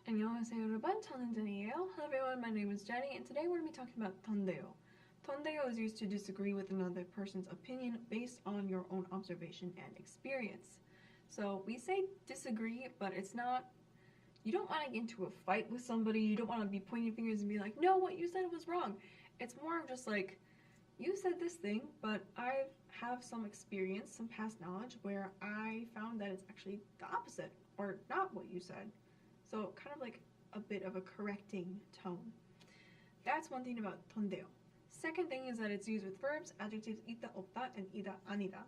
안녕하세요 여러분, 저는 Jenny예요. Hello everyone, my name is Jenny and today we're going to be talking about 던데요. 던데요 is used to disagree with another person's opinion based on your own observation and experience. So we say disagree, but it's not, you don't want to get into a fight with somebody, you don't want to be pointing fingers and be like, no, what you said was wrong. It's more of just like, you said this thing, but I have some experience, some past knowledge where I found that it's actually the opposite, or not what you said. So kind of like a bit of a correcting tone. That's one thing about 던데요. Second thing is that it's used with verbs, adjectives 있다, 없다, and 이다, 아니다.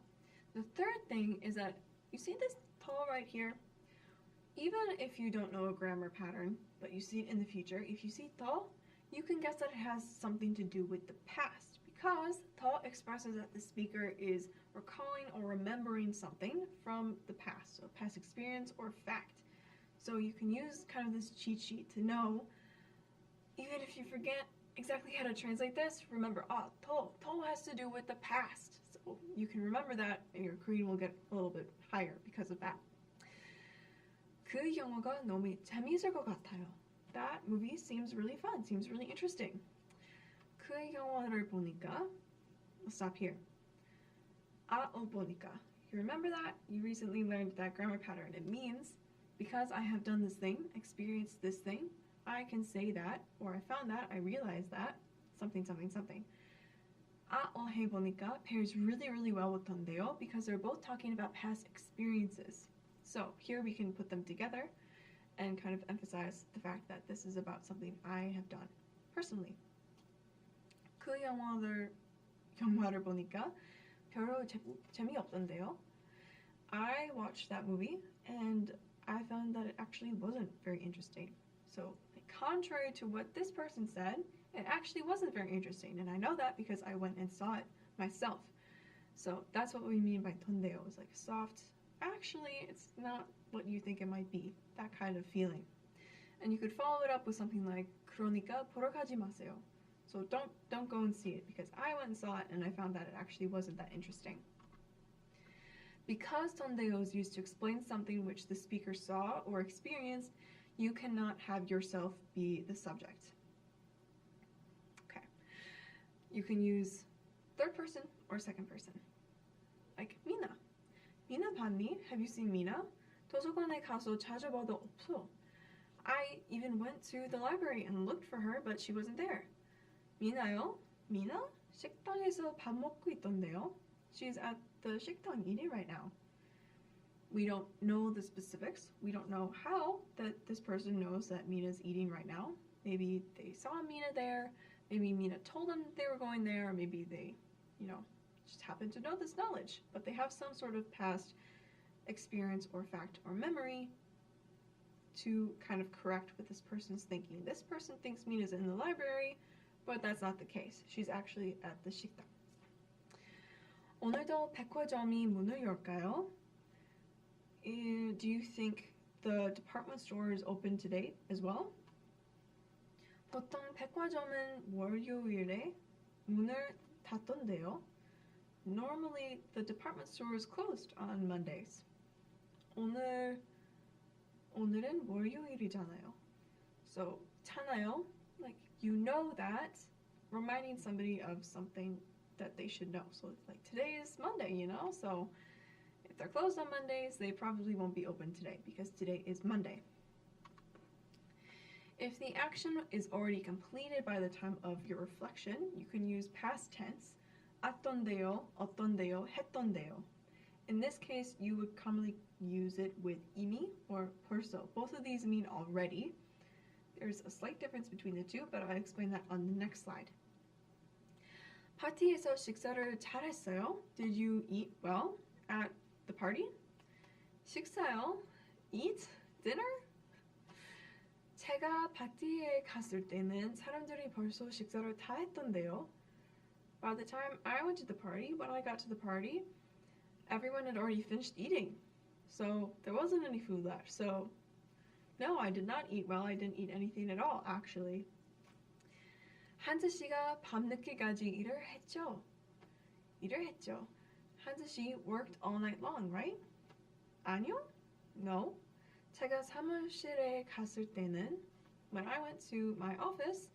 The third thing is that you see this 더 right here? Even if you don't know a grammar pattern, but you see it in the future, if you see 더, you can guess that it has something to do with the past because 더 expresses that the speaker is recalling or remembering something from the past, so past experience or fact. So you can use kind of this cheat sheet to know, even if you forget exactly how to translate this, remember, 더 has to do with the past. So you can remember that and your Korean will get a little bit higher because of that. 그 영화가 너무 재미있을 것 같아요. That movie seems really fun, seems really interesting. 그 영화를 보니까, let's stop here. 보니까. You remember that? You recently learned that grammar pattern. It means because I have done this thing, experienced this thing, I can say that, or I found that, I realized that, something, something, something. 해보니까 pairs really, really well with 던데요 because they're both talking about past experiences. So here we can put them together and kind of emphasize the fact that this is about something I have done personally. 그 영화를 보니까 별로 재미없던데요. I watched that movie and I found that it actually wasn't very interesting. So, contrary to what this person said, it actually wasn't very interesting, and I know that because I went and saw it myself. So that's what we mean by 던데요. It's like soft. Actually, it's not what you think it might be. That kind of feeling. And you could follow it up with something like 그러니까 보러 가지 마세요. So don't go and see it because I went and saw it and I found that it actually wasn't that interesting. Because 던데요 is used to explain something which the speaker saw or experienced, you cannot have yourself be the subject. Okay. You can use third person or second person. Like 미나. 미나 봤니? Have you seen 미나? 도서관에 가서 찾아봐도 없어. I even went to the library and looked for her, but she wasn't there. 미나요? 미나? 식당에서 밥 먹고 있던데요. She's at the 식당 eating right now. We don't know the specifics. We don't know how that this person knows that Mina's eating right now. Maybe they saw Mina there. Maybe Mina told them they were going there. Or maybe they, just happen to know this knowledge. But they have some sort of past experience or fact or memory to kind of correct what this person's thinking. This person thinks Mina's in the library, but that's not the case. She's actually at the 식당. 오늘도 백화점이 문을 열까요? Do you think the department store is open today as well? 보통 백화점은 월요일에 문을 닫던데요. Normally, the department store is closed on Mondays. 오늘은 월요일이잖아요. So, 잖아요, like you know that, reminding somebody of something that they should know. So like today is Monday, so if they're closed on Mondays, they probably won't be open today because today is Monday. If the action is already completed by the time of your reflection, you can use past tense. 왔던데요, 어떤데요, 했던데요. In this case, you would commonly use it with 이미 or 벌써. Both of these mean already. There's a slight difference between the two, but I'll explain that on the next slide. 파티에서 식사를 잘했어요? Did you eat well at the party? 식사요? Eat? Dinner? 제가 파티에 갔을 때는 사람들이 벌써 식사를 다 했던데요. By the time I went to the party, when I got to the party, everyone had already finished eating. So there wasn't any food left. So no, I did not eat well. I didn't eat anything at all, actually. 한지 씨가 밤늦게까지 일을 했죠. 한지 씨 worked all night long, right? 아니요? No. 제가 사무실에 갔을 때는 when I went to my office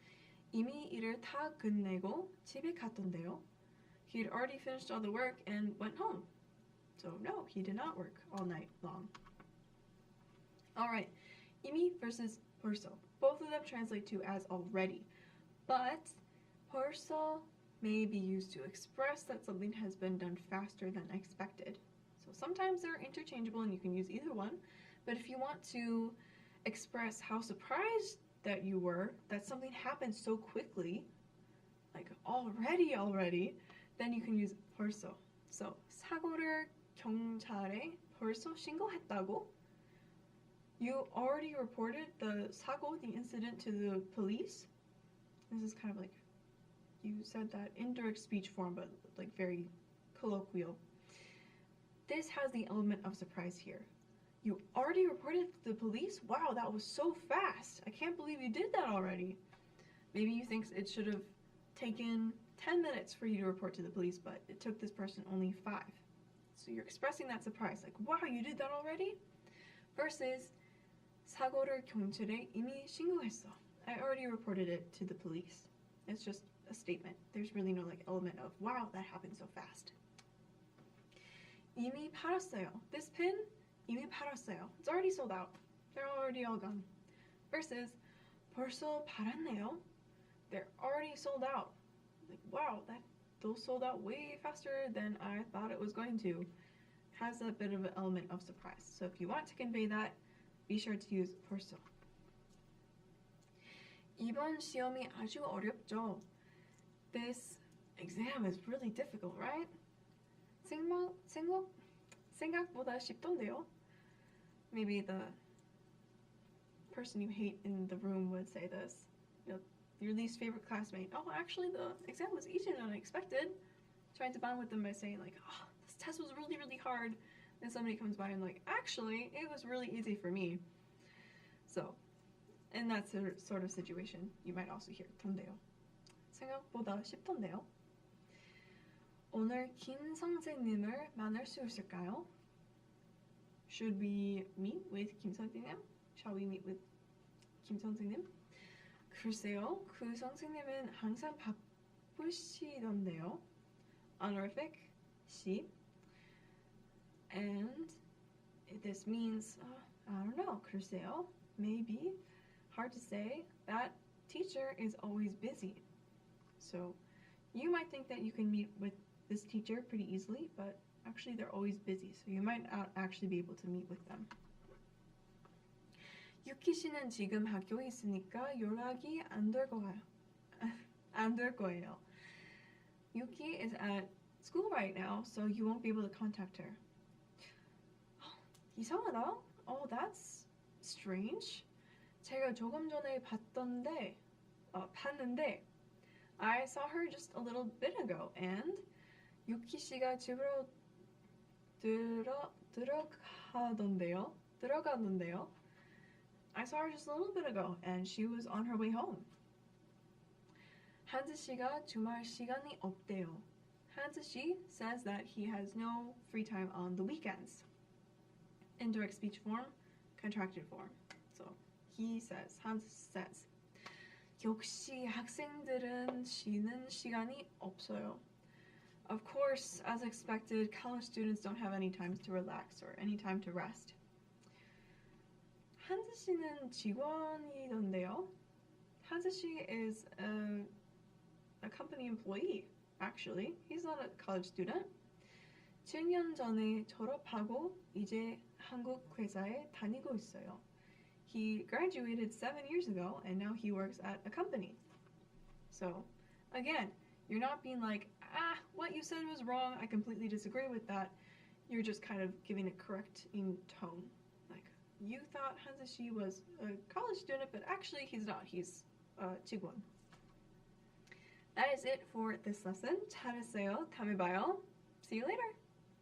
이미 일을 다 끝내고 집에 갔던데요. He had already finished all the work and went home. So no, he did not work all night long. Alright, 이미 versus 벌써. Both of them translate to as already. But 벌써 may be used to express that something has been done faster than expected. So sometimes they're interchangeable and you can use either one. But if you want to express how surprised that you were that something happened so quickly, like already, then you can use 벌써. So 사고를 경찰에 벌써 신고했다고? You already reported the 사고, the incident, to the police? This is kind of like, you said that indirect speech form, but like very colloquial. This has the element of surprise here. You already reported to the police? Wow, that was so fast. I can't believe you did that already. Maybe you think it should have taken 10 minutes for you to report to the police, but it took this person only 5. So you're expressing that surprise, like, wow, you did that already? Versus, 사고를 경찰에 이미 신고했어. I already reported it to the police. It's just a statement. There's really no like element of, wow, that happened so fast. 이미 팔았어요. This pin, 이미 팔았어요. It's already sold out. They're already all gone. Versus, 벌써 팔았네요. They're already sold out. Like, wow, those sold out way faster than I thought it was going to. Has a bit of an element of surprise. So if you want to convey that, be sure to use 벌써. 이번 시험이 아주 어렵죠. This exam is really difficult, right? 생각보다 쉽던데요. Maybe the person you hate in the room would say this. You know, your least favorite classmate. Oh, actually the exam was easier than I expected. Trying to bond with them by saying like, oh, this test was really, really hard. Then somebody comes by and like, actually, it was really easy for me. So, in that sort of situation, you might also hear 던데요. 생각보다 쉽던데요. 오늘 김 선생님을 만날 수 있을까요? Should we meet with 김 선생님? Shall we meet with 김 선생님? 글쎄요, 그 선생님은 항상 바쁘시던데요. Honorific, 시. And this means, I don't know, 글쎄요, maybe, hard to say. That teacher is always busy. So you might think that you can meet with this teacher pretty easily, but actually they're always busy, so you might not actually be able to meet with them. 유키 씨는 지금 학교에 있으니까 연락이 안 될 거예요. Yuki is at school right now, so you won't be able to contact her. 이상하다? Oh, that's strange. 제가 조금 전에 봤는데 I saw her just a little bit ago, and 유키 씨가 집으로 들어가던데요. I saw her just a little bit ago, and she was on her way home. 한지 씨가 주말 시간이 없대요. 한지 씨 says that he has no free time on the weekends. Indirect speech form, contracted form. So he says, 한지 says. 역시 학생들은 쉬는 시간이 없어요. Of course, as expected, college students don't have any time to relax or any time to rest. 한지 씨는 직원이던데요. 한지 씨 is a company employee, actually. He's not a college student. 7년 전에 졸업하고 이제 한국 회사에 다니고 있어요. He graduated 7 years ago, and now he works at a company. So, again, you're not being like, what you said was wrong, I completely disagree with that. You're just kind of giving it correcting tone. Like, you thought Hanzashi was a college student, but actually he's not. He's 직원. That is it for this lesson. 잘했어요. 다음에 봐요. See you later.